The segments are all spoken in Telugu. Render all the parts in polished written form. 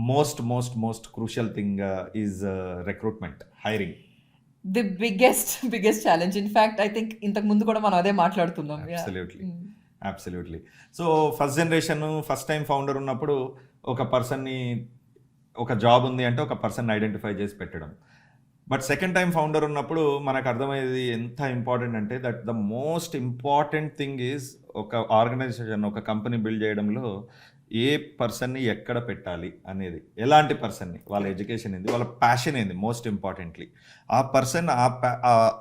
most crucial thing is recruitment, hiring. The biggest challenge. In fact I think ఇంతకు ముందు కూడా మనం అదే మాట్లాడుతున్నాం. Absolutely. So first generation first time founder ఉన్నప్పుడు ఒక పర్సన్ని, ఒక జాబ్ ఉంది అంటే ఒక పర్సన్ ఐడెంటిఫై చేసి పెట్టడం. బట్ సెకండ్ టైం ఫౌండర్ ఉన్నప్పుడు మనకు అర్థమయ్యేది ఎంత ఇంపార్టెంట్ అంటే that the most important thing is ఒక ఆర్గనైజేషన్, ఒక కంపెనీ బిల్డ్ చేయడంలో ఏ పర్సన్ని ఎక్కడ పెట్టాలి అనేది, ఎలాంటి పర్సన్ని, వాళ్ళ ఎడ్యుకేషన్ ఏంది, వాళ్ళ ప్యాషన్ ఏంది, మోస్ట్ ఇంపార్టెంట్లీ ఆ పర్సన్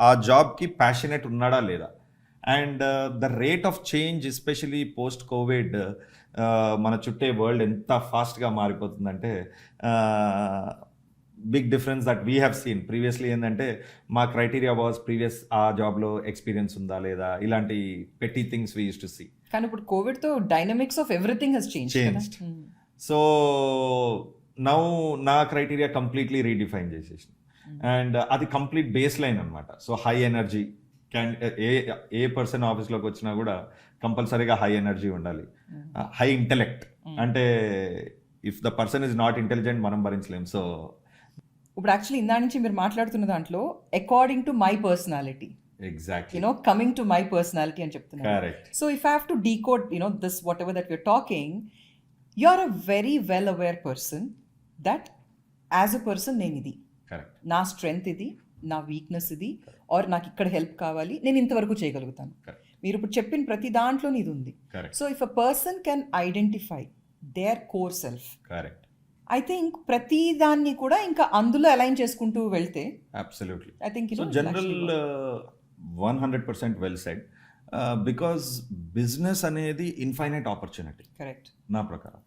ఆ జాబ్కి ప్యాషనేట్ ఉన్నాడా లేదా. And the rate of change especially post COVID, మన చుట్టే వరల్డ్ ఎంత ఫాస్ట్గా మారిపోతుందంటే big difference that we have seen. Previously ఏంటంటే మా క్రైటీరియా వాజ్ ప్రీవియస్ ఆ జాబ్లో ఎక్స్పీరియన్స్ ఉందా లేదా, ఇలాంటి పెట్టి things we use to see. కానీ ఇప్పుడు కోవిడ్తో dynamics of everything has changed. So now నా క్రైటీరియా కంప్లీట్లీ రీడిఫైన్ చేసేసి, అండ్ అది కంప్లీట్ బేస్ లైన్ అనమాట. సో హై ఎనర్జీ, ఏ పర్సన్ ఆఫీస్లోకి వచ్చినా కూడా కంపల్సరీగా హై ఎనర్జీ ఉండాలి, హై ఇంటెలెక్ట్. అంటే if the person is not intelligent మనం భరించలేం. సో ఇప్పుడు యాక్చువల్లీ ఇందా నుంచి మీరు మాట్లాడుతున్న దాంట్లో according to my personality, exactly, coming to my personality అని చెప్తున్నారు. Correct. So if I have to decode this whatever that we're talking, you're a very well aware person that as a person నేను ఇది, నా స్ట్రెంగ్త్ ఇది, నా వీక్నెస్ ఇది, ఆర్ నాకు ఇక్కడ హెల్ప్ కావాలి, నేను ఇంతవరకు చేయగలుగుతాను. మీరు ఇప్పుడు చెప్పిన ప్రతి దాంట్లో ఇది ఉంది. So if a person can identify their core self, I think ప్రతి దాన్ని కూడా ఇంకా అందులో అలైన్ చేసుకుంటూ వెళ్తే absolutely I think general 100% well said. Because business అనేది ఇన్ఫైనైట్ ఆపర్చునిటీ. కరెక్ట్. నా ప్రకారం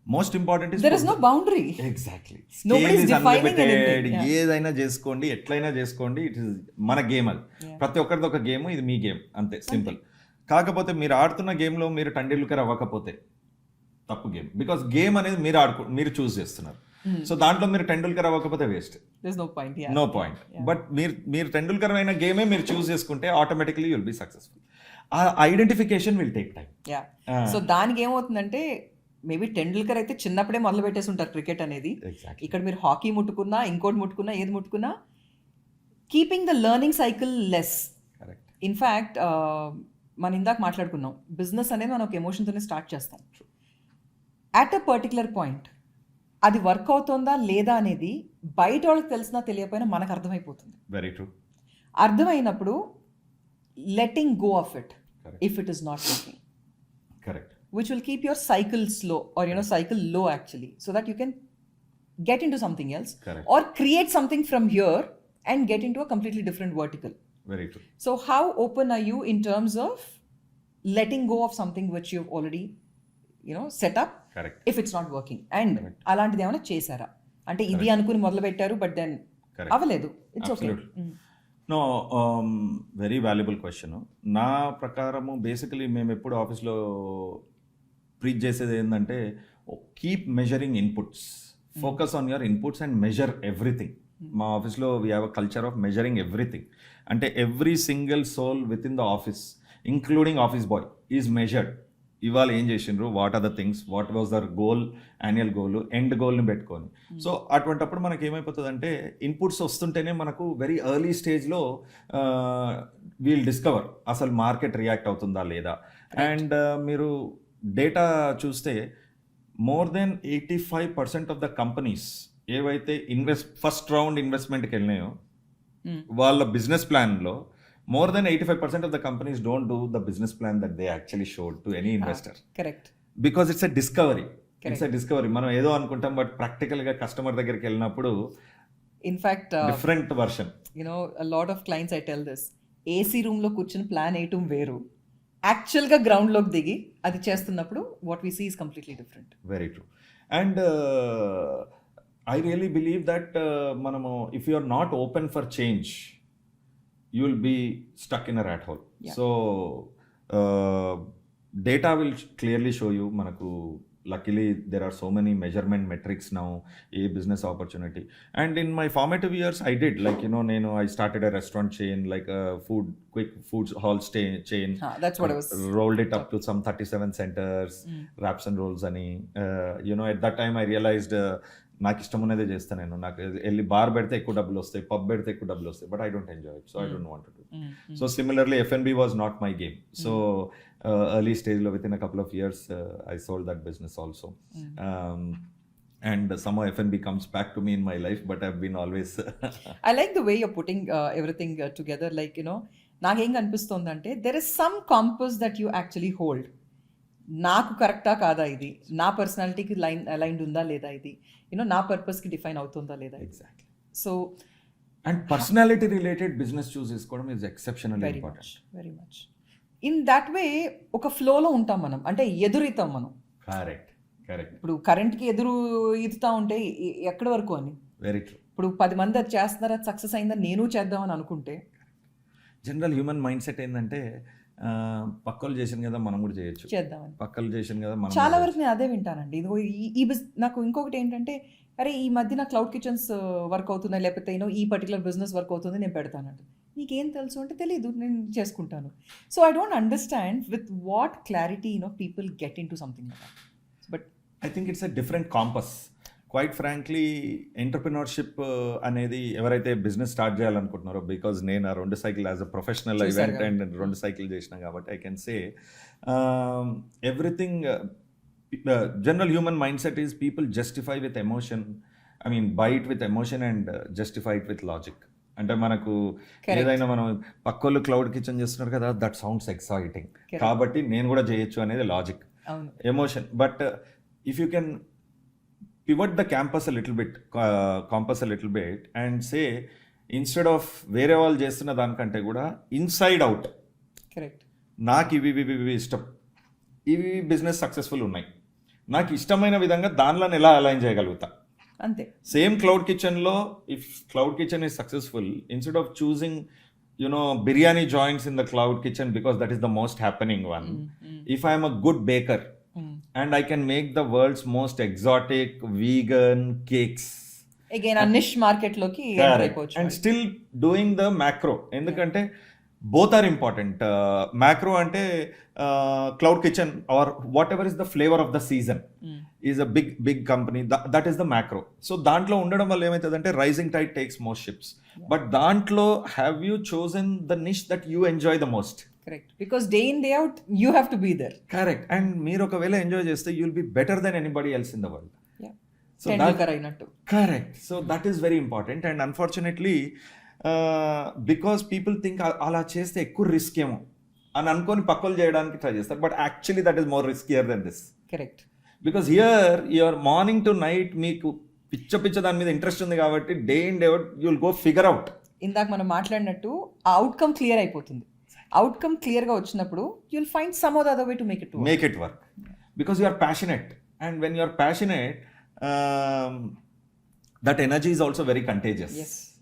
most important there is no boundary. Exactly. Nobody is defining anything. ఏదైనా చేసుకోండి, ఎట్లయినా చేసుకోండి, ఇట్ ఇస్ మన గేమ్. అది ప్రతి ఒక్కరిది ఒక గేమ్, ఇది మీ గేమ్, అంతే సింపుల్. కాకపోతే మీరు ఆడుతున్న గేమ్లో మీరు టెండూల్కర్ అవ్వకపోతే తప్పు గేమ్. బికాస్ గేమ్ అనేది మీరు చూస్ చేస్తున్నారు. సో దాంట్లో మీరు టెండూల్కర్ అవ్వకపోతే వేస్ట్, నో పాయింట్. బట్ మీరు టెండూల్కర్ అయిన గేమే మీరు చూస్ చేసుకుంటే ఆటోమేటిక్లీ యుల్ బి సక్సెస్ఫుల్. ఆ identification will take time. So దానికి ఏమవుతుందంటే మేబీ టెండూల్కర్ అయితే చిన్నప్పుడే మొదలు పెట్టేసి ఉంటారు క్రికెట్ అనేది. ఇక్కడ మీరు హాకీ ముట్టుకున్నా, ఇంకోటి ముట్టుకున్నా, ఏది ముట్టుకున్నా, keeping the learning cycle less. In fact మనం ఇందాక మాట్లాడుకున్నాం, బిజినెస్ అనేది మనం ఒక ఎమోషన్తోనే స్టార్ట్ చేస్తాం. అట్ అ పర్టికులర్ పాయింట్ అది వర్క్ అవుతుందా లేదా అనేది బయట వాళ్ళకి తెలిసినా తెలియకపోయినా మనకు అర్థమైపోతుంది. Very true. అర్థమైనప్పుడు letting go of it if it is not working, correct, which will keep your cycle slow or cycle low actually, so that you can get into something else. Correct. Or create something from here and get into a completely different vertical. Very true. So how open are you in terms of letting go of something which you've already set up? Correct. If it's not working and అలాంటిది ఏమైనా చేశారా అంటే ఇది అనుకుని మొదలు పెట్టారు బట్ దెన్ అవ్వలేదు, it's okay. No, very valuable question. నా ప్రకారము బేసికలీ మేము ఎప్పుడు ఆఫీస్లో ప్రీచ్ చేసేది ఏంటంటే keep measuring inputs, focus on your inputs and measure everything. మా ఆఫీస్లో we have a culture of measuring everything. అంటే every single soul within the office including office boy is measured. ఇవాళ ఏం చేసిండ్రు, what are the things, what was their goal, annual goal, end గోల్ని పెట్టుకొని. సో అటువంటిప్పుడు మనకి ఏమైపోతుంది అంటే ఇన్పుట్స్ వస్తుంటేనే మనకు వెరీ ఎర్లీ స్టేజ్లో వీల్ డిస్కవర్ అసలు మార్కెట్ రియాక్ట్ అవుతుందా లేదా. అండ్ మీరు డేటా చూస్తే more than 85% of the companies ఏవైతే ఫస్ట్ రౌండ్ ఇన్వెస్ట్మెంట్కి వెళ్ళినాయో వాళ్ళ బిజినెస్ ప్లాన్లో more than 85% of the companies don't do the business plan that they actually showed to any investor. Correct. Because it's a discovery. Correct. It's a discovery. మనం ఏదో అనుకుంటాం బట్ ప్రాక్టికల్గా కస్టమర్ దగ్గరికి వెళ్ళినప్పుడు in fact different version. a lot of clients I tell this, AC రూమ్లో కూర్చొని ప్లాన్ వేయటం వేరు, యాక్చువల్గా గ్రౌండ్లోకి దిగి అది చేస్తున్నప్పుడు what we see is completely different. Very true. And I really believe that మనము if you are not open for change you will be stuck in a rat hole. Yeah. So data will clearly show you manaku luckily there are so many measurement metrics now, a business opportunity. And in my formative years I did, like, you know, I started a restaurant chain, like a quick food hall chain. That's what I was rolled it up to some 37 centers, wraps and rolls అని. You know, at that time I realized నాకు ఇష్టం ఉన్నదే చేస్తాను నేను. నాకు వెళ్ళి బార్ పెడితే ఎక్కువ డబ్బులు వస్తాయి, పబ్ పెడితే ఎక్కువ డబ్బులు వస్తాయి, but I don't enjoy it, so I don't want to do. So similarly F&B was not my game. So early stage lo, within a couple of years I sold that business also. And somehow F&B comes back to me in my life, but I've been always I like the way you're putting everything together, like, you know, నాకేం అనిపిస్తోందంటే there is some compass that you actually hold. నాకు కరెక్టా కాదా ఇది, నా పర్సనాలిటీకి అలైన్డ్ ఉందా లేదా, ఇది యూనో నా పర్పస్కి డిఫైన్ అవుతుందా లేదా. Exactly. So and personality related business choose చేసుకోవడం is exceptionally important. Very much in that way ఒక ఫ్లోలో ఉంటాం మనం, అంటే ఎదురుతాం మనం. కరెక్ట్. ఇప్పుడు కరెంట్కి ఎదురు ఈదుతా ఉంటే ఎక్కడి వరకు అని. Very true. ఇప్పుడు 10 మంది అది చేస్తున్నారు, అది సక్సెస్ అయిందని నేను చేద్దామని అనుకుంటే, జనరల్ హ్యూమన్ మైండ్ సెట్ ఏంటంటే పక్కలు చేసాను కదా మనం కూడా చేయొచ్చు, చేద్దామని. పక్కలు చేసాను కదా మనం. చాలా వరకు నేను అదే వింటానండి. ఇదిగో ఈ నాకు ఇంకొకటి ఏంటంటే, అరే ఈ మధ్య నా క్లౌడ్ కిచెన్స్ వర్క్ అవుతున్నాయి, లేకపోతే ఈ పర్టికులర్ బిజినెస్ వర్క్ అవుతుంది, నేను పెడతానంట. నీకేం తెలుసు అంటే, తెలీదు, నేను చేసుకుంటాను. So I don't understand with what clarity people get in to something like that. But I think it's a different campus. Quiet frankly entrepreneurship అనేది ఎవరైతే బిజినెస్ స్టార్ట్ చేయాలనుకుంటున్నారో, బికాజ్ నేను ఆ 2 cycle as a professional event and 2 cycle చేసిన కాబట్టి I can say everything. General human mind set is people justify with emotion, I mean by it with emotion and justify it with logic. అంటే మనకు ఏదైనా మనం పక్కోళ్ళు క్లౌడ్ కిచెన్ చేస్తున్నారు కదా, దట్ సౌండ్స్ ఎక్సైటింగ్ కాబట్టి నేను కూడా చేయొచ్చు అనేది logic, emotion. But if you can pivot the compass a little bit and say, instead of వేరే వాళ్ళు చేస్తున్న దానికంటే కూడా ఇన్సైడ్ అవుట్, కరెక్ట్, నాకు ఇవి ఇష్టం, ఇవి బిజినెస్ సక్సెస్ఫుల్ ఉన్నాయి, నాకు ఇష్టమైన విధంగా దానిలో ఎలా అలైన్ చేయగలుగుతా. అంతే. సేమ్ క్లౌడ్ కిచెన్లో, if cloud kitchen is successful, instead of choosing biryani joints in the cloud kitchen because that is the most happening one, if I am a good baker and I can make the world's most exotic vegan cakes, again a niche market loki and still doing the macro, endukante both are important. Macro ante cloud kitchen or whatever is the flavor of the season is a big company, that is the macro. So dantlo undadam valla emaitadante rising tide takes most ships, but dantlo have you chosen the niche that you enjoy the most? Correct, because day in day out you have to be there. Correct. And మీరు ఒకవేళ ఎంజాయ్ చేస్తే you'll be better than anybody else in the world. Yeah. So that అయినట్టు. Correct. So that is very important, and unfortunately because people think అలా చేస్తే ఎక్కువ రిస్క్ ఏమో అని అనుకొని పక్కలు చేయడానికి ట్రై చేస్తారు, but actually that is more riskier than this. Correct. Because here your morning to night మీకు పిచ్చ దాని మీద ఇంట్రెస్ట్ ఉంది కాబట్టి day in day out you will go figure out. ఇందాక మనం మాట్లాడినట్టు ఆ అవుట్కమ్ క్లియర్ అయిపోతుంది. అవుట్కమ్ క్లియర్గా వచ్చినప్పుడు you will find some or other way to make it work. Because you are passionate, and when you are passionate that energy is also very contagious.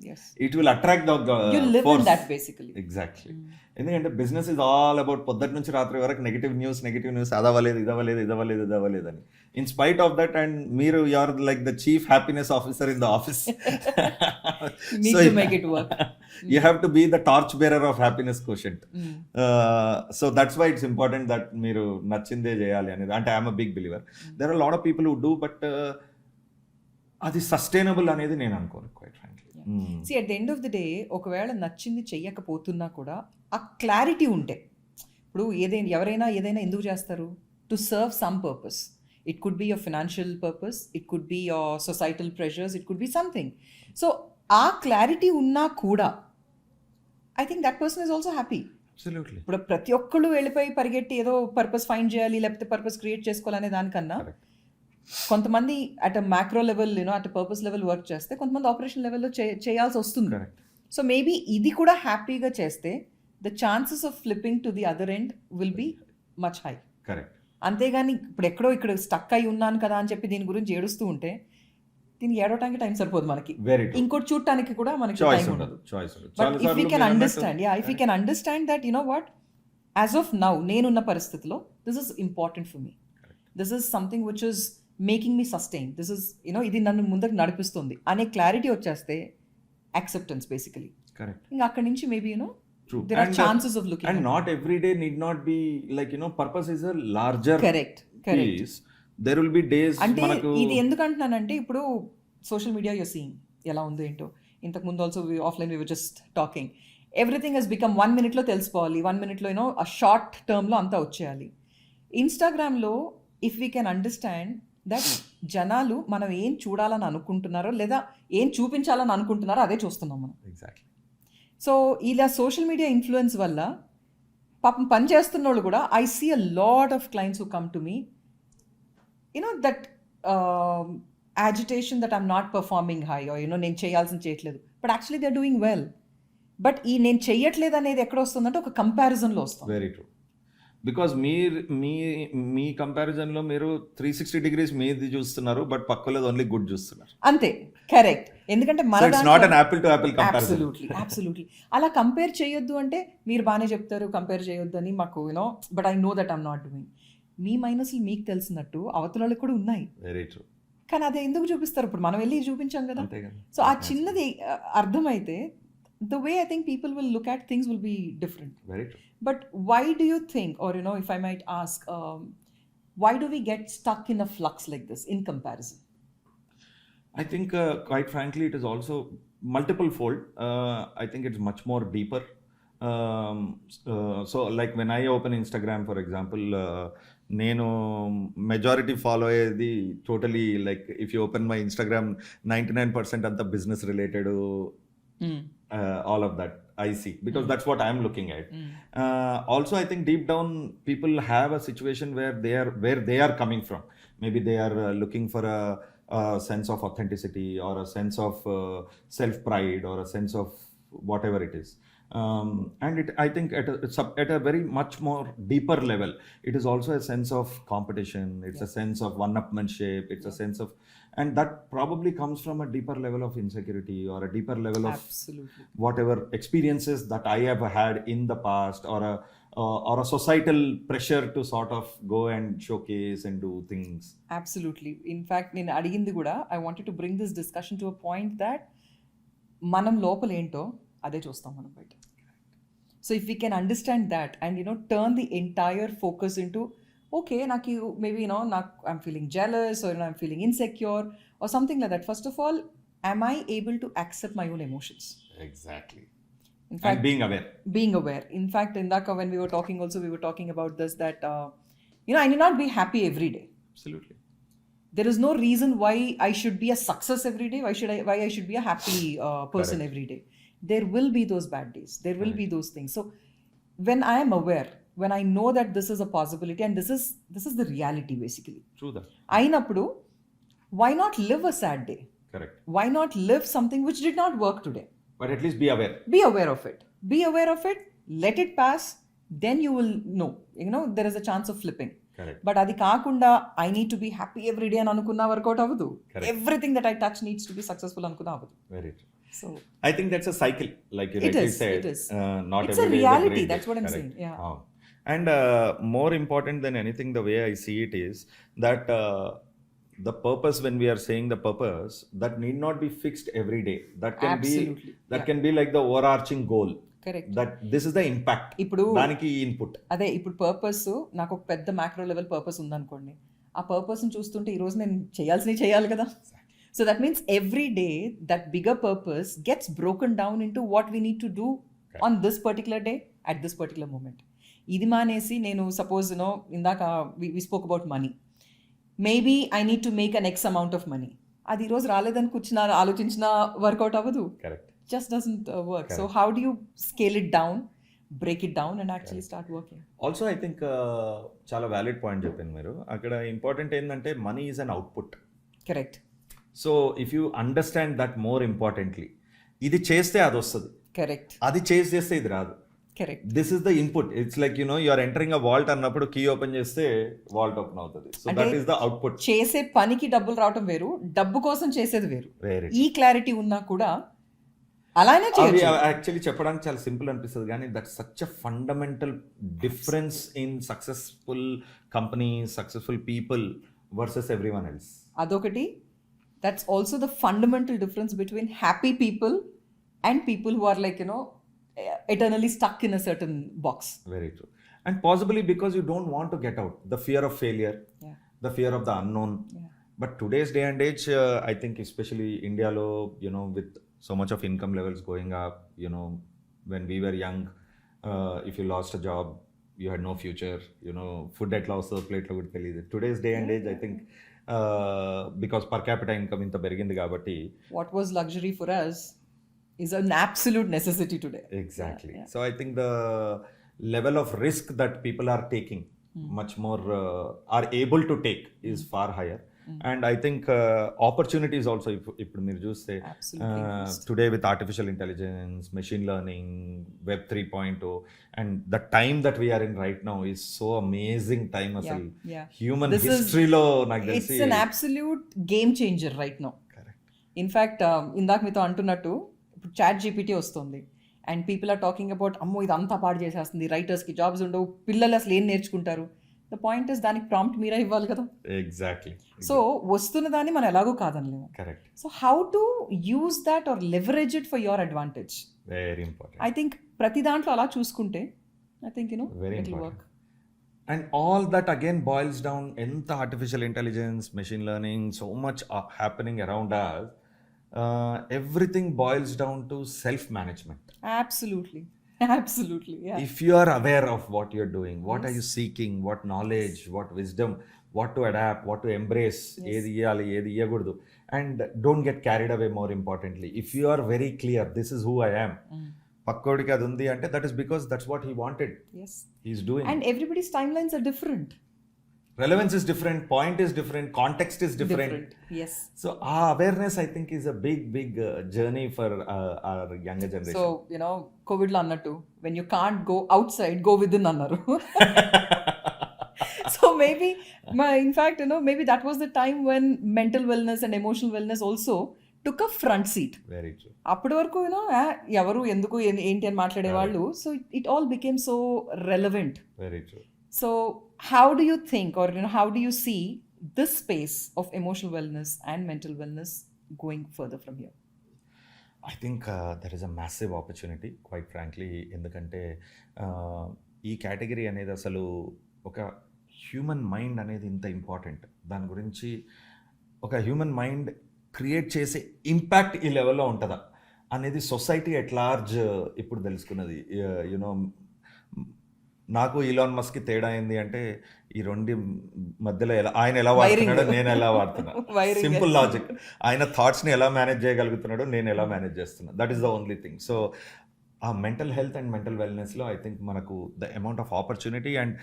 Yes. It will attract the you live force. In that basically. Exactly. ఎందుకంటే బిజినెస్ ఇస్ ఆల్ అబౌట్ పొద్దుటి నుంచి రాత్రి వరకు నెగిటివ్ న్యూస్ అదవ్వలేదు ఇదవ్వలేదు అని. In spite of that, and మీరు are like the chief happiness officer in the office. To make it work. You have to be the torch bearer of happiness quotient. So that's why it's important that మీరు నచ్చిందే చేయాలి అనేది. అంటే I'm a big believer. There are a lot of people who do, but అది సస్టైనబుల్ అనేది నేను అనుకోను, quiet frankly. See, at the end of the day, ఒకవేళ నచ్చింది చెయ్యకపోతున్నా కూడా ఆ క్లారిటీ ఉంటే, ఇప్పుడు ఎవరైనా ఏదైనా ఎందుకు చేస్తారు? To serve some purpose. It could be your financial purpose, it could be your societal pressures, it could be something. So ఆ క్లారిటీ ఉన్నా కూడా I think that person is also happy. ఇప్పుడు ప్రతి ఒక్కళ్ళు వెళ్ళిపోయి పరిగెట్టి ఏదో పర్పస్ ఫైండ్ చేయాలి, లేకపోతే పర్పస్ క్రియేట్ చేసుకోవాలనే దానికన్నా కొంతమంది at a macro level at purpose level work చేస్తే, కొంతమంది ఆపరేషన్ లెవెల్లో చేయాల్సి వస్తుంది. సో మేబీ ఇది కూడా హ్యాపీగా చేస్తే the chances of flipping to the other end will be much high. అంతేగాని ఇప్పుడు ఇక్కడ స్టక్ అయి ఉన్నాను కదా అని చెప్పి దీని గురించి ఏడుస్తూ ఉంటే దీనికి ఏడవటానికి టైం సరిపోదు మనకి, ఇంకోటి చూడటానికి కూడా మనకి టైం ఉండదు. But if you can understand that you know what, as of now నేనున్న పరిస్థితిలో this is important for me. This is something which is making me sustain, this is ఇది నన్ను ముందుకు నడిపిస్తుంది అనే క్లారిటీ వచ్చేస్తే యాక్సెప్టెన్స్ బేసికలీ. కరెక్ట్. ఇంకా అక్కడి నుంచి maybe True. there are chances of looking and at not every day need not be like purpose is a larger correct piece. There will be days అంటే మనకు ఇది ఎందుకు అంటున్నానంటే ఇప్పుడు సోషల్ మీడియా యూర్ సీయింగ్ ఎలా ఉందో ఏంటో. ఇంతకు ముందు also offline we were just talking, everything has become 1 minute తెలిసిపోవాలి, 1 minute ఆ షార్ట్ టర్మ్లో అంతా వచ్చేయాలి. ఇన్స్టాగ్రామ్లో if we can understand that జనాలు మనం ఏం చూడాలని అనుకుంటున్నారో లేదా ఏం చూపించాలని అనుకుంటున్నారో అదే చూస్తున్నాం మనం. ఎగ్జాక్ట్లీ. సో ఇలా సోషల్ మీడియా ఇన్ఫ్లుయెన్స్ వల్ల పాపం పని చేస్తున్న వాళ్ళు కూడా I see a lot of clients who come to me that agitation that I'm not performing high or నేను చేయాల్సింది చేయట్లేదు, but actually they are doing well. But ఈ నేను చెయ్యట్లేదు అనేది ఎక్కడ వస్తుందంటే ఒక కంపారిజన్లో వస్తుంది. Very true. బికాజ్ మీ కంపారిజన్లో మీరు 360 degrees మీది చూస్తున్నారు, బట్ పక్కలేదు ఓన్లీ గుడ్ చూస్తున్నారు. అంతే, కరెక్ట్. ఎందుకంటే not an apple to apple comparison. Absolutely అలా కంపేర్ చేయొద్దు అంటే మీరు బాగానే చెప్తారు కంపేర్ చేయొద్దు అని మాకు but I know that I'm not doing. మీ మైనస్లు మీకు తెలిసినట్టు అవతల వాళ్ళకి కూడా ఉన్నాయి. Very true. కానీ అదే ఎందుకు చూపిస్తారు? ఇప్పుడు మనం వెళ్ళి చూపించాం కదా. సో ఆ చిన్నది అర్థమైతే the way I think people will look at things will be different. Very true. But why do you think, or if I might ask, why do we get stuck in a flux like this in comparison? I think quite frankly it is also multiple fold. I think it's much more deeper. So like when I open Instagram for example, నేను మెజారిటీ ఫాలో అయ్యేది totally like if you open my Instagram 99% అంతా business related. All of that I see because that's what I'm looking at. Also I think deep down people have a situation where they are coming from. Maybe they are looking for a sense of authenticity or a sense of self pride or a sense of whatever it is. And I think at a very much more deeper level it is also a sense of competition, it's a sense of one-upmanship, it's a sense of, and that probably comes from a deeper level of insecurity or a deeper level of whatever experiences that I have had in the past or a societal pressure to sort of go and showcase and do things. Absolutely. In fact నేను అడిగింది కూడా I wanted to bring this discussion to a point that మనం లోపల ఏంటో అదే చూస్తాం మనం బయట. So if we can understand that and turn the entire focus into okay నాకు మేబీ నాకు I'm feeling jealous or I'm feeling insecure or something like that. First of all am I able to accept my own emotions? Exactly. In fact, and being aware. In fact, indaka when we were talking also, we were talking about this that I need not be happy every day. Absolutely. There is no reason why I should be a success every day. Why I should be a happy person Correct. every day. There will be those bad days. There will be those things. So when I am aware, when I know that this is a possibility and this is the reality basically. True that. Ainappudu, why not live a sad day? Correct. Why not live something which did not work today? But at least be aware. Be aware of it. Be aware of it. Let it pass. Then you will know. There is a chance of flipping. Correct. But adi kaakunda I need to be happy every day and anukunna workout avadu. Everything that I touch needs to be successful anukunna avadu. Very true. So I think that's a cycle, like you rightly said. It is. Not it's every a day reality. is a great That's day. what I'm Correct. saying. Yeah. And more important than anything, the way I see it is that the purpose, when we are saying the purpose, that need not be fixed every day. That can Absolutely. can be like the overarching goal. Correct. That this is the impact. ఇప్పుడు దానికి ఇన్పుట్ అదే ఇప్పుడు పర్పస్ నాకు ఒక పెద్ద మ్యాక్రో లెవెల్ పర్పస్ ఉందనుకోండి, ఆ పర్పస్ని చూస్తుంటే ఈరోజు నేను చేయాలి కదా. So that means every day that bigger purpose gets broken down into what we need to do on this particular day at this particular moment. ఇది మానేసి నేను సపోజ్ ఇందాక we spoke about money, maybe I need to make an X amount of money. అది ఈరోజు రాలేదని కూర్చున్నా ఆలోచించిన వర్కౌట్ అవ్వదు. Correct. Just doesn't work. Correct. So how do you scale it down, break it down and actually start working? Also I think చాలా వ్యాలిడ్ పాయింట్ చెప్పాను మీరు. అక్కడ ఇంపార్టెంట్ ఏంటంటే money is an output. Correct. So if you understand that more importantly, ఇది చేస్తే అది వస్తుంది. Correct. అది చేస్తే ఇది రాదు. Correct. This is the input. It's like you are entering a vault అన్నప్పుడు కీ ఓపెన్ చేస్తే వాల్ట్ ఓపెన్ అవుతుంది. So that is the output. చేసే పనికి డబ్బులు రావటం వేరు, డబ్బు కోసం చేసేది వేరు. Very ఈ క్లారిటీ ఉన్నా కూడా అలానే అవి చేయొచ్చు. యాక్చువల్లీ చెప్పడానికి చాలా సింపుల్ అనిపిస్తుంది కానీ that such a fundamental difference in successful companies, successful people versus everyone else. అదొకటి. That's also the fundamental difference between happy people and people who are like eternally stuck in a certain box. Very true. And possibly because you don't want to get out. The fear of failure, Yeah. the fear of the unknown. Yeah. But today's day and age, I think especially India lo, with so much of income levels going up, when we were young, if you lost a job, you had no future, food at loss plate lo kuda teliyadu. Today's day and age, I think, because per capita income inta perigindi kabatti. What was luxury for us is an absolute necessity today. Exactly. Yeah. So I think the level of risk that people are taking much more are able to take is far higher. And I think opportunities also, if you చూస్తే today with artificial intelligence, machine learning, web 3.0, and the time that we are in right now is so amazing time అసలు human history లో నాకు తెలిసి it's an absolute game changer right now. Correct. In fact, ఇందాక మీతో అంటున్నట్టు ఇప్పుడు చాట్ జీపీటీ వస్తుంది and people are talking about అమ్మో ఇది అంతా పాడు చేసేస్తుంది, రైటర్స్కి జాబ్స్ ఉండవు, పిల్లలు అసలు ఏం నేర్చుకుంటారు. ద పాయింట్ ఇస్ దానికి ప్రాంప్ట్ మీరే ఇవ్వాలి కదా. ఎగ్జాక్ట్లీ. సో వస్తున్న దాన్ని మనం ఎలాగో కాదనలేము. Correct. So how to use that or leverage it for your advantage. Very important. I think ప్రతి దాంట్లో అలా చూసుకుంటే I think very it will important. Work. And all that again boils down ఎంత artificial intelligence, machine learning, so much happening around us. Everything boils down to self-management. Absolutely. Yeah. If you are aware of what you're doing, what are you seeking, what knowledge, what wisdom, what to adapt, what to embrace, ఏది ఇయ్యాలి, ఏది ఇయ్యకూడదు, and don't get carried away. More importantly, if you are very clear, this is who I am, పక్కోడికి అది ఉంది అంటే that is because that's what he wanted. Yes. He's doing. And everybody's timelines are different. Relevance is different, point is different, context is different. Yes. So our awareness, I think, is a big journey for our younger generation. So COVID lo annattu, when you can't go outside, go within annaru. So maybe in fact maybe that was the time when mental wellness and emotional wellness also took a front seat. Very true. అప్పటి వరకు ఎవరు ఎందుకు ఏంటి అని మాట్లాడే వాళ్ళు. So it all became so relevant. Very true. So how do you think, or how do you see this space of emotional wellness and mental wellness going further from here? I think there is a massive opportunity, quite frankly, ఎందుకంటే ఈ కేటగిరీ అనేది అసలు ఒక హ్యూమన్ మైండ్ అనేది ఇంత ఇంపార్టెంట్. దాని గురించి ఒక హ్యూమన్ మైండ్ క్రియేట్ చేసే ఇంపాక్ట్ ఈ లెవెల్లో ఉంటుందా అనేది సొసైటీ ఎట్ లార్జ్ ఇప్పుడు తెలుసుకున్నది. నాకు ఇలాన్ మస్క్కి తేడా ఏంది అంటే ఈ రెండు మధ్యలో ఆయన ఎలా వాడుతున్నాడో నేను ఎలా వాడుతున్నా. Simple logic. ఆయన థాట్స్ని ఎలా మేనేజ్ చేయగలుగుతున్నాడో నేను ఎలా మేనేజ్ చేస్తున్నా. That is the only thing. So ఆ మెంటల్ హెల్త్ అండ్ మెంటల్ వెల్నెస్లో ఐ థింక్ మనకు the amount of opportunity, and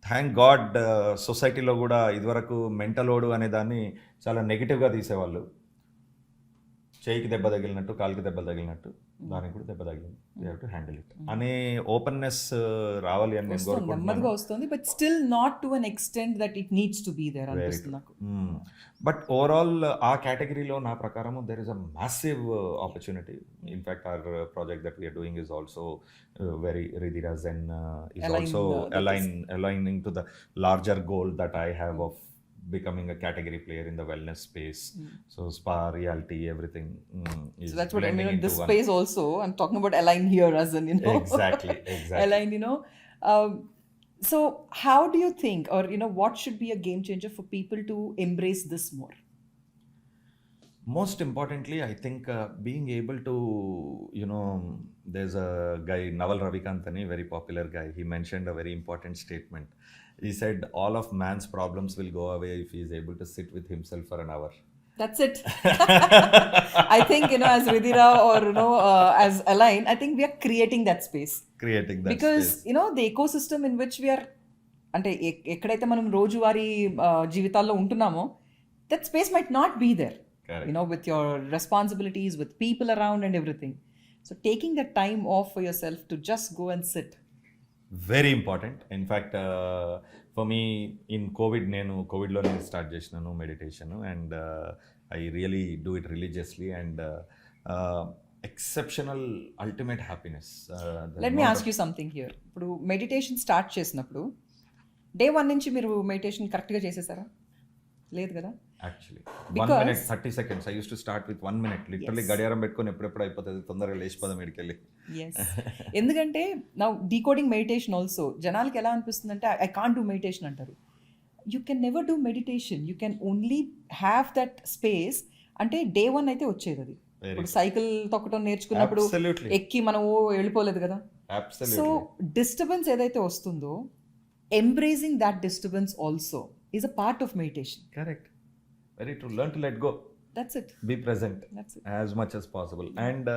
thank God సొసైటీలో కూడా ఇదివరకు మెంటల్ ఓడు అనే దాన్ని చాలా నెగిటివ్గా తీసేవాళ్ళు. చేయికి దెబ్బ తగిలినట్టు, కాలికి దెబ్బ తగిలినట్టు దానికి కూడా దెబ్బ తగిలింది, you have to handle it అనే ఓపెన్నెస్ రావాలి అని నేను కోరుకుంటున్నాను. నెమ్మదిగా వస్తుంది, but still not to an extent that it needs to be there అనిపిస్తుంది నాకు. బట్ ఓవరాల్ ఆ కేటగిరీలో నా ప్రకారం there is a massive opportunity. In fact our project that we're doing is also very రిదిరాజ్ and is also aligning to the larger goal that I have of becoming a category player in the wellness space. So spa, reality, everything is so that's what I blending mean. into This one. space also, I'm talking about align here as in Exactly. align, so how do you think, or what should be a game changer for people to embrace this more? Most importantly, I think being able to, there's a guy, Naval Ravikantani, very popular guy. He mentioned a very important statement. He said, all of man's problems will go away if he is able to sit with himself for an hour. That's it. I think, as Ridhira or, as Align, I think we are creating that space. Because, the ecosystem in which we are, అంటే ఎక్కడైతే మనం రోజువారీ జీవితాల్లో ఉంటున్నామో, that space might not be there. Correct. With your responsibilities, with people around and everything. So taking that time off for yourself to just go and sit. Very important. In fact, for me in COVID, నేను కోవిడ్లోనే స్టార్ట్ చేసినాను meditation, and I really do it religiously. And exceptional ultimate happiness. Let me ask you something here. ఇప్పుడు మెడిటేషన్ స్టార్ట్ చేసినప్పుడు డే 1 నుంచి మీరు మెడిటేషన్ కరెక్ట్గా చేసేసారా? లేదు కదా. Actually 1 minute 30 seconds I use to start with 1 minute literally గడియారం పెట్టుకొని ఎప్పుడెప్పుడు అయిపోతుంది తొందరగా లేచిపోదాం ఇక్కడికి. ఎస్, ఎందుకంటే నా డీకోడింగ్ మెడిటేషన్ ఆల్సో జనాలకి ఎలా అనిపిస్తుంది అంటే ఐ కాంట్ డూ మెడిటేషన్ అంటారు. You can never do meditation, you can only have that space. అంటే డే 1 అయితే వచ్చేది అది. ఇప్పుడు సైకిల్ తొక్కడం నేర్చుకున్నప్పుడు ఎక్కి మనం వెళ్ళిపోలేదు కదా. సో డిస్టర్బెన్స్ ఏదైతే వస్తుందో embracing that disturbance also is a part of meditation. Correct, very true. Learn to let go. That's it. Be present. That's it. As much as possible. And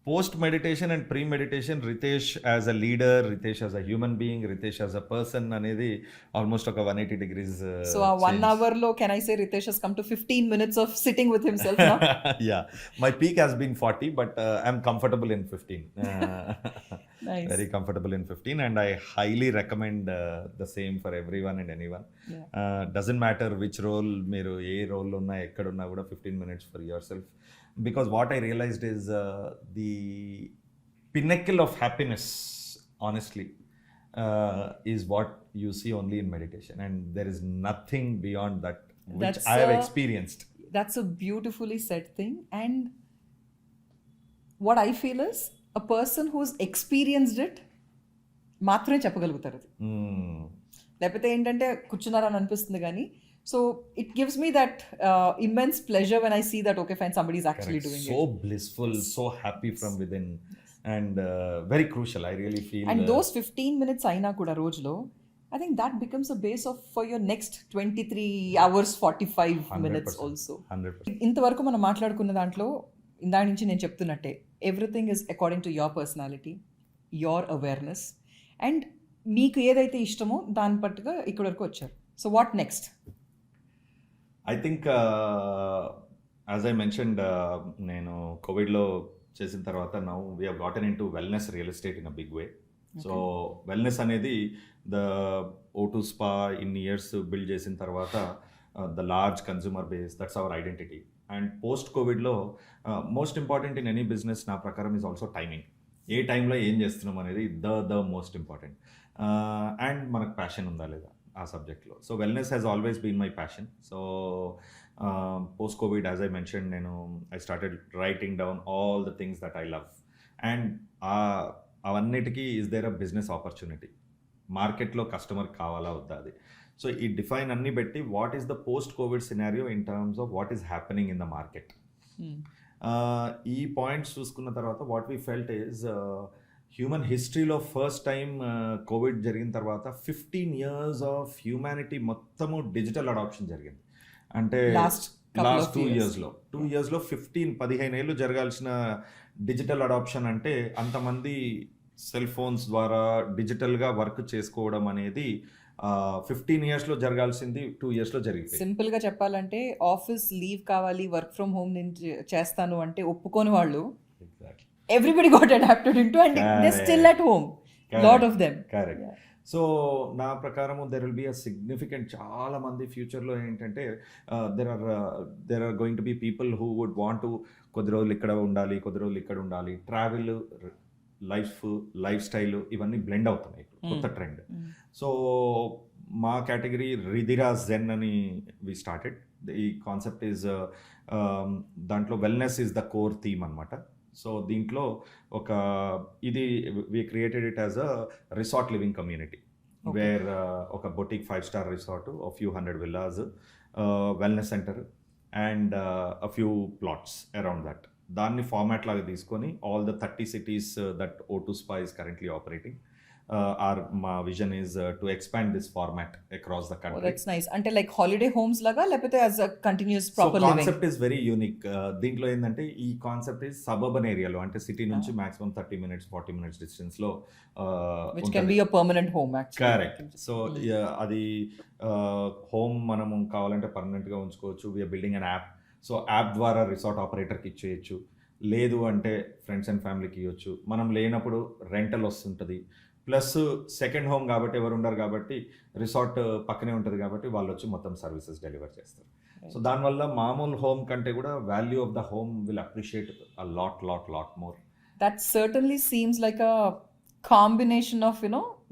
post meditation and pre meditation, Ritesh as a leader, Ritesh as a human being, Ritesh as a person అనేది almost ఒక 180 degrees. So a 1 hour లో can I say Ritesh has come to 15 minutes of sitting with himself now? Yeah, my peak has been 40, but I'm comfortable in 15. Nice. Very comfortable in 15, and I highly recommend the same for everyone and anyone. Yeah. Doesn't matter which role మీరు ఏ రోల్ ఉన్నా ఎక్కడున్నా కూడా 15 minutes for yourself, because what I realized is the pinnacle of happiness honestly is what you see only in meditation, and there is nothing beyond that which I have experienced. That's a beautifully said thing, and what I feel is a person who's experienced it మాత్రమే చెప్పగలుగుతారు అది. లేకపోతే ఏంటంటే కూర్చున్నారని అనిపిస్తుంది కానీ. So it gives me that immense pleasure when I see that okay fine somebody is actually doing it. So blissful, so happy from within, and very crucial. I really feel, and those 15 minutes అయినా కూడా రోజులో I think that becomes a base of for your next 23 hours 45 minutes 100%, also. 100%. ఇంతవరకు మనం మాట్లాడుకున్న దాంట్లో ఇందాక నుంచి నేను చెప్తున్నట్టే everything is according to your personality, your awareness, and మీకు ఏదైతే ఇష్టమో దాని పట్టుగా ఇక్కడ వరకు వచ్చారు. So what next? I think as I mentioned, నేను కోవిడ్లో చేసిన తర్వాత now we have gotten into wellness real estate in a big way. So wellness అనేది ద O2 స్పా ఇన్ని ఇయర్స్ బిల్డ్ చేసిన తర్వాత the large consumer base, that's our identity. And post కోవిడ్లో most important in any business నా ప్రకారం ఈజ్ ఆల్సో టైమింగ్. ఏ టైంలో ఏం చేస్తున్నాం అనేది ద మోస్ట్ ఇంపార్టెంట్. అండ్ మనకు ప్యాషన్ ఉందా లేదా ఆ సబ్జెక్ట్లో. So wellness has always been my passion. So post covid as I mention, నేను I started writing down all the things that I love, and అవన్నిటికీ is there a business opportunity, మార్కెట్లో కస్టమర్ కావాలా వద్దా అది. సో ఈ డిఫైన్ అన్ని పెట్టి what is the post covid scenario in terms of what is happening in the market. ఈ పాయింట్స్ చూసుకున్న తర్వాత what we felt is human హిస్టరీలో ఫస్ట్ టైం కోవిడ్ జరిగిన తర్వాత 15 years ఆఫ్ హ్యూమానిటీ మొత్తము డిజిటల్ అడాప్షన్ జరిగింది. అంటే లాస్ట్ 2 yearsలో 15 ఏళ్ళు జరగాల్సిన డిజిటల్ అడాప్షన్, అంటే అంతమంది సెల్ ఫోన్స్ ద్వారా డిజిటల్గా వర్క్ చేసుకోవడం అనేది 15 yearsలో జరగాల్సింది 2 yearsలో జరిగింది. సింపుల్గా చెప్పాలంటే ఆఫీస్ లీవ్ కావాలి, వర్క్ ఫ్రమ్ హోమ్ నేను చేస్తాను అంటే ఒప్పుకోని వాళ్ళు everybody got adapted into, and they're still at home. Lot of them. Correct. Yeah. So నా ప్రకారము there will be a significant, చాలా మంది ఫ్యూచర్లో ఏంటంటే there are going to be people who would want to కొద్ది రోజులు ఇక్కడ ఉండాలి, కొద్ది రోజులు ఇక్కడ ఉండాలి. ట్రావెల్, లైఫ్ స్టైల్ ఇవన్నీ బ్లెండ్ అవుతున్నాయి, కొత్త ట్రెండ్. సో మా కేటగిరీ రిధిరా జెన్ అని వి స్టార్టెడ్. ఈ కాన్సెప్ట్ ఈజ్ దాంట్లో wellness is the core theme అనమాట. సో దీంట్లో ఇది we created it as a resort living community, wear ఒక boutique 5-star resort, a few hundred villas, wellness centre, and a few plots around that. దాన్ని ఫార్మాట్ లాగా తీసుకొని all the 30 cities that O2 Spa is currently operating. మా vision is to expand this format across the country. That's nice. అంటే లైక్ హాలిడే హోమ్స్ లాగా, లేకపోతే as a continuous proper living? Concept is very unique. దీంట్లో ఏంటంటే ఈ కాన్సెప్ట్ ఇస్ సబర్బన్ ఏరియాలో, అంటే సిటీ నుంచి మాక్సిమం 30 minutes 40 minutes డిస్టెన్స్ లో, which can be a permanent home actually. Correct. So అది హోమ్ మనము కావాలంటే పర్మనెంట్ గా ఉంచుకోవచ్చు. We're building an app. So app ద్వారా రిసార్ట్ ఆపరేటర్కి ఇచ్చేయచ్చు, లేదు అంటే ఫ్రెండ్స్ అండ్ ఫ్యామిలీకి ఇవ్వచ్చు. మనం లేనప్పుడు రెంటల్ వస్తుంటుంది, ప్లస్ సెకండ్ హోమ్ కాబట్టి ఎవరు ఉండరు కాబట్టి రిసార్ట్ పక్కనే ఉంటుంది కాబట్టి వాళ్ళు వచ్చి మొత్తం సర్వీసెస్ డెలివర్ చేస్తారు. సో దానివల్ల మామూలు హోమ్ కంటే కూడా value of the home will appreciate a lot more. That certainly seems like a combination of,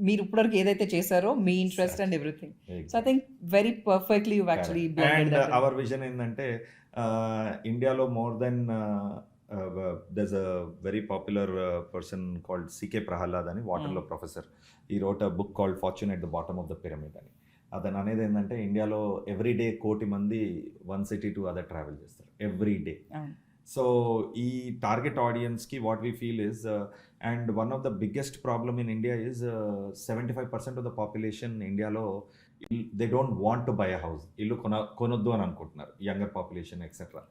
మీరు ఇప్పటివరకు ఏదైతే చేశారో మీ interest and everything. So I think very perfectly you actually and our vision ఏంటంటే ఇండియాలో more then there's a very popular person called C.K. Prahalad అని వాటర్లో ప్రొఫెసర్. ఈ wrote a book called Fortune at the Bottom of the Pyramid అని. అతను అనేది ఏంటంటే ఇండియాలో ఎవ్రీడే 1 కోటి మంది one city to other travel చేస్తారు ఎవ్రీడే. సో ఈ టార్గెట్ ఆడియన్స్కి what we feel is and one of the biggest problem in India is 75% of the population ఇండియాలో they don't want to buy a house. ఇల్లు కొనొద్దు అని అనుకుంటున్నారు, యంగర్ పాపులేషన్ ఎక్సెట్రా.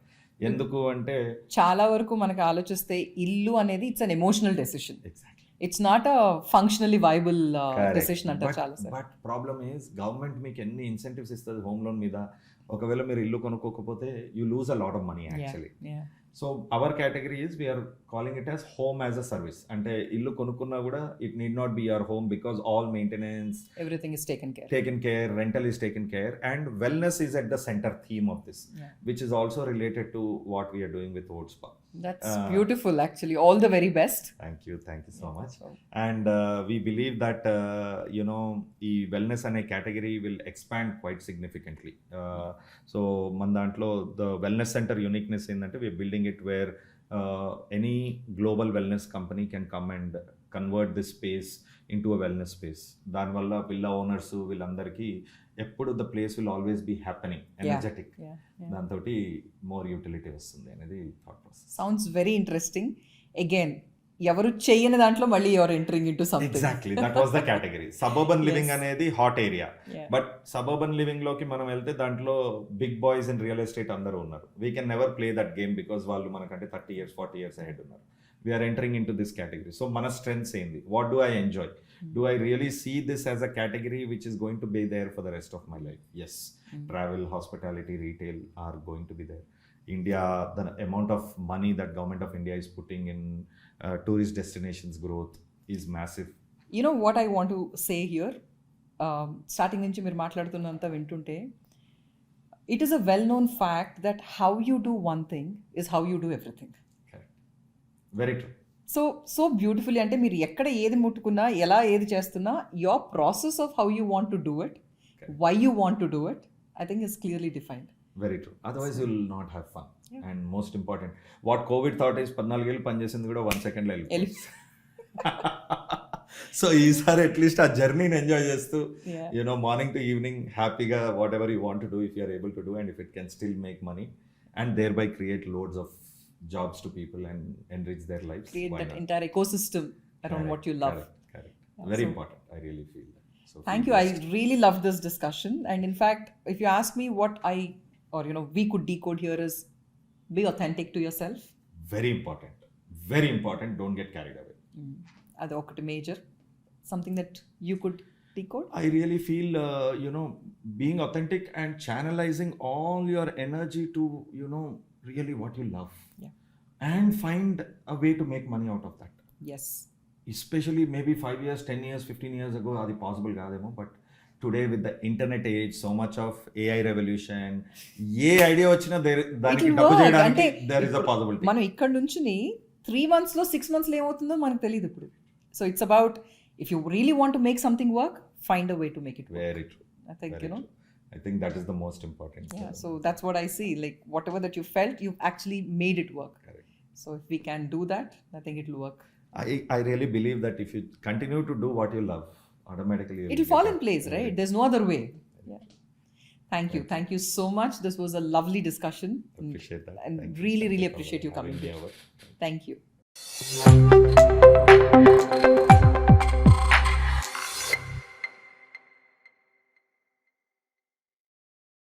ఎందుకు అంటే చాలా వరకు మనకు ఆలోచిస్తే ఇల్లు అనేది it's an emotional decision. Exactly, it's not a functionally viable decision అంటారు చాలా sir. But problem is government మీకు ఎన్ని ఇన్సెంటివ్స్ ఇస్తుంది హోమ్ లోన్ మీద, ఒకవేళ మీరు ఇల్లు కొనుక్కోకపోతే you lose a lot of money actually. So our category is we're calling it as home as a service. అంటే ఇల్లు కొనుక్కున్నా కూడా it need not be your home because all maintenance everything is taken care, rental is taken care, and wellness is at the centre theme of this, which is also related to what we're doing with ఓట్ spa. That's beautiful actually. All the very best. Thank you so much. And we believe that the wellness ane category will expand quite significantly. So man dantlo the wellness center uniqueness endante we are building it where any global wellness company can come and convert this space into a wellness space. దాని వల్ల villa owners వీళ్ళందరికీ ఎప్పుడు the place will always be happening, energetic, దాంతో మోర్ యూటిలిటీ వస్తుంది అనేది thought process. Sounds very interesting. Again ఎవరు చేయని దాంట్లో మళ్ళీ your entering into something. Exactly, that was the category. Suburban living అనేది hot area, but suburban living లోకి మనం వెళ్తే దాంట్లో big boys in real estate అందరూ ఉన్నారు. We can never play that game because వాళ్ళు మనకంటే 30 years 40 years అహెడ్ ఉన్నారు. We are entering into this category. So mana strengths ఏంది, what do I enjoy? Do I really see this as a category which is going to be there for the rest of my life? Yes. Travel, hospitality, retail are going to be there. India, the amount of money that government of India is putting in tourist destinations growth is massive. You know what I want to say here, starting నుంచి మీరు మాట్లాడుతున్నంత వింటుంటే, it is a well known fact that how you do one thing is how you do everything. Very true. So beautifully, అంటే మీరు ఎక్కడ ఏది ముట్టుకున్నా, ఎలా ఏది చేస్తున్నా, your process of how you want to do it, why you want to do it, I think is clearly defined. Very true, otherwise you will not have fun. And most important what COVID taught is 14 ఏళ్ళు పనిచేసింది కూడా 1 second వెళ్ళిపోయింది. సో ఈసారి అట్లీస్ట్ ఆ జర్నీని ఎంజాయ్ చేస్తూ మార్నింగ్ టు ఈవినింగ్ హ్యాపీగా whatever you want to do, if you are able to do, and if it can still make money and thereby create loads of jobs to people and enrich their lives. Create that entire ecosystem around what you love. Correct. Very important. I really feel that. So thank you. I really love this discussion. And in fact, if you ask me what we could decode here is be authentic to yourself. Very important. Very important. Don't get carried away. Adi okati major. Something that you could decode? I really feel, being authentic and channelizing all your energy to, really what you love. And find a way to make money out of that. Yes. Especially maybe 5 years, 10 years, 15 years ago, అది possible కాదేమో, but today with the internet age, so much of AI revolution, A idea వచ్చినా దానికి డబ్బు చేయడానికి there is a possibility. మనం ఇక్కడ నుంచి 3 months లో 6 months లో ఏమవుతుందో మనకు తెలియదు ఇప్పుడు. So it's about, if you really want to make something work, find a way to make it work. Very true. I think, Very true. I think that is the most important. Yeah, so that's what I see. Like whatever that you felt, you've actually made it work. Correct. So if we can do that, I think it will work. I really believe that if you continue to do what you love, automatically it will fall in place, right? There's no other way. Yeah. Thank you so much. This was a lovely discussion. Appreciate that. And really appreciate you coming here. Thank you.